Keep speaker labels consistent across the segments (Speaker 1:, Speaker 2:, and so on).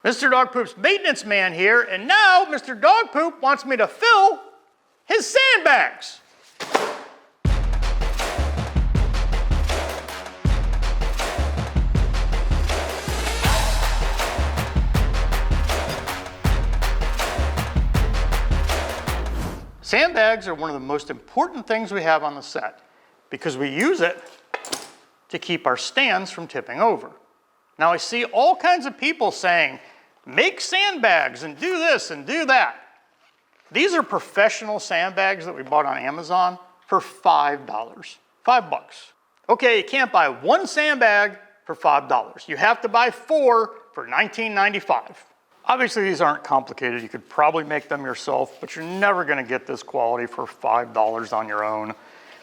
Speaker 1: Mr. Dog Poop's maintenance man here, and now Mr. Dog Poop wants me to fill his sandbags. Sandbags are one of the most important things we have on the set because we use it to keep our stands from tipping over. Now I see all kinds of people saying, make sandbags and do this and do that. These are professional sandbags that we bought on Amazon for $5. $5. Okay, you can't buy one sandbag for $5. You have to buy 4 for $19.95. Obviously these aren't complicated. You could probably make them yourself, but you're never gonna get this quality for $5 on your own.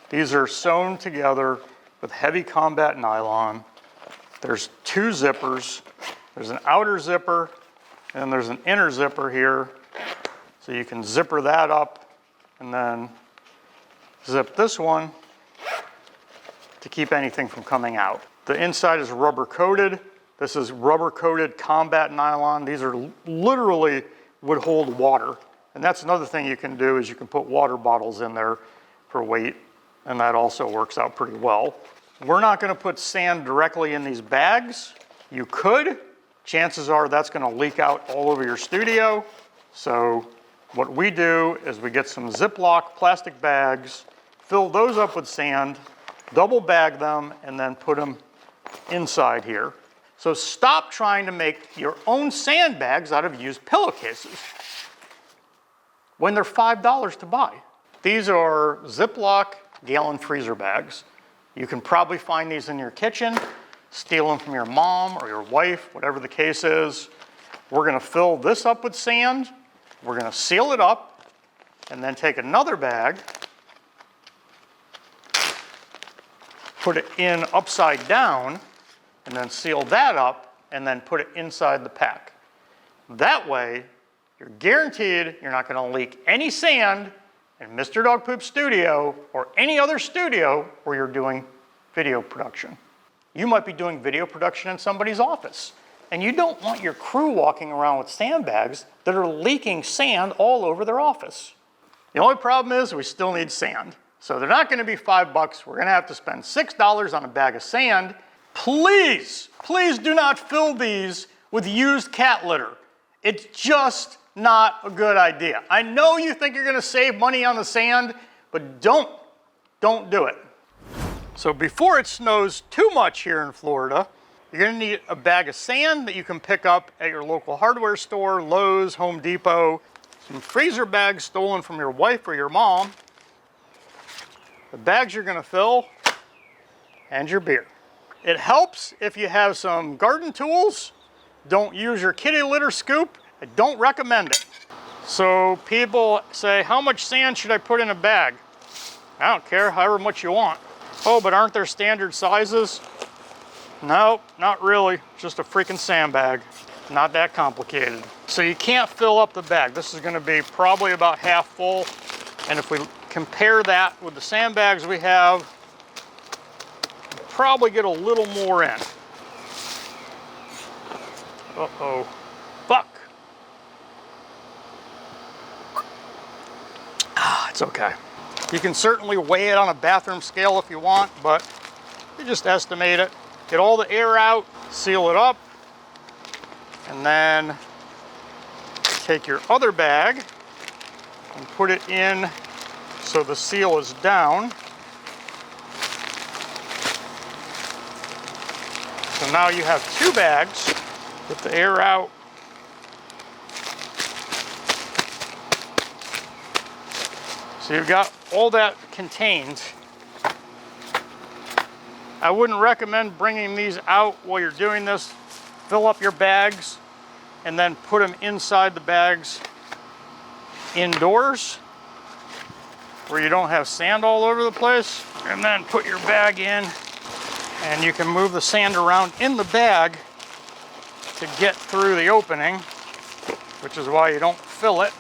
Speaker 1: These are sewn together with heavy combat nylon. There's 2 zippers. There's an outer zipper and there's an inner zipper here. So you can zipper that up and then zip this one to keep anything from coming out. The inside is rubber coated. This is rubber coated combat nylon. These are literally would hold water. And that's another thing you can do is you can put water bottles in there for weight, and that also works out pretty well. We're not gonna put sand directly in these bags. You could. Chances are that's gonna leak out all over your studio. So what we do is we get some Ziploc plastic bags, fill those up with sand, double bag them, and then put them inside here. So stop trying to make your own sandbags out of used pillowcases when they're $5 to buy. These are Ziploc gallon freezer bags. You can probably find these in your kitchen, steal them from your mom or your wife, whatever the case is. We're gonna fill this up with sand, we're gonna seal it up, and then take another bag, put it in upside down, and then seal that up, and then put it inside the pack. That way, you're guaranteed you're not gonna leak any sand in Mr. Dog Poop's studio or any other studio where you're doing video production. You might be doing video production in somebody's office, and you don't want your crew walking around with sandbags that are leaking sand all over their office. The only problem is we still need sand. So they're not gonna be $5. We're gonna have to spend $6 on a bag of sand. Please, please do not fill these with used cat litter. It's just not a good idea. I know you think you're gonna save money on the sand, but don't do it. So before it snows too much here in Florida, you're gonna need a bag of sand that you can pick up at your local hardware store, Lowe's, Home Depot, some freezer bags stolen from your wife or your mom, the bags you're gonna fill, and your beer. It helps if you have some garden tools. Don't use your kitty litter scoop. I don't recommend it. So people say, how much sand should I put in a bag? I don't care, however much you want. Oh, but aren't there standard sizes? No, not really, just a freaking sandbag. Not that complicated. So you can't fill up the bag. This is gonna be probably about half full. And if we compare that with the sandbags we have, we'll probably get a little more in. Uh-oh, fuck. It's okay. You can certainly weigh it on a bathroom scale if you want, but you just estimate it. Get all the air out, seal it up, and then take your other bag and put it in so the seal is down. So now you have 2 bags with the air out. So you've got all that contained. I wouldn't recommend bringing these out while you're doing this. Fill up your bags and then put them inside the bags indoors where you don't have sand all over the place. And then put your bag in and you can move the sand around in the bag to get through the opening, which is why you don't fill it.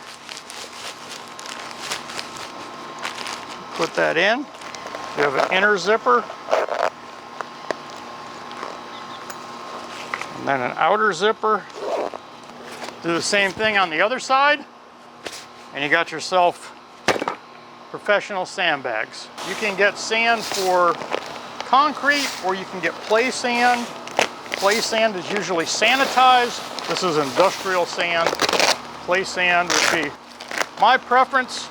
Speaker 1: Put that in. You have an inner zipper and then an outer zipper. Do the same thing on the other side, and you got yourself professional sandbags. You can get sand for concrete, or you can get play sand. Play sand is usually sanitized. This is industrial sand. Play sand would be my preference.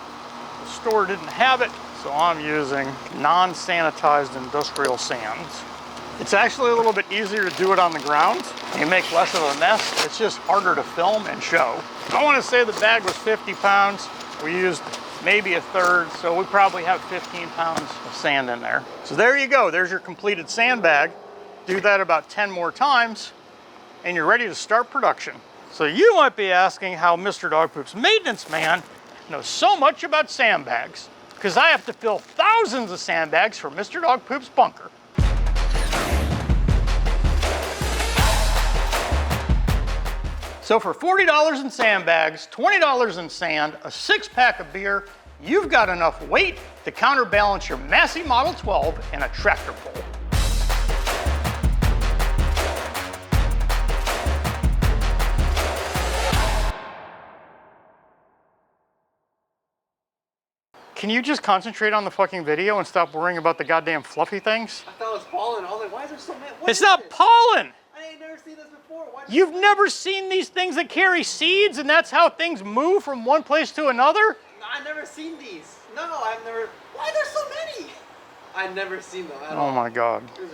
Speaker 1: The store didn't have it, so I'm using non-sanitized industrial sands. It's actually a little bit easier to do it on the ground. You make less of a mess. It's just harder to film and show. I want to say the bag was 50 pounds. We used maybe a third, so we probably have 15 pounds of sand in there. So there you go. There's your completed sandbag. Do that about 10 more times, and you're ready to start production. So you might be asking how Mr. Dog Poop's maintenance man knows so much about sandbags, because I have to fill thousands of sandbags for Mr. Dog Poop's bunker. So for $40 in sandbags, $20 in sand, a 6-pack of beer, you've got enough weight to counterbalance your Massey Model 12 and a tractor pull. Can you just concentrate on the fucking video and stop worrying about the goddamn fluffy things?
Speaker 2: I thought it was pollen. I was like, why is there so many?
Speaker 1: It's not pollen!
Speaker 2: I ain't never seen this before.
Speaker 1: You've never seen these things that carry seeds and that's how things move from one place to another?
Speaker 2: No, I've never seen these. No, I've never. Why are there so many? I've never seen them at all.
Speaker 1: Oh my God.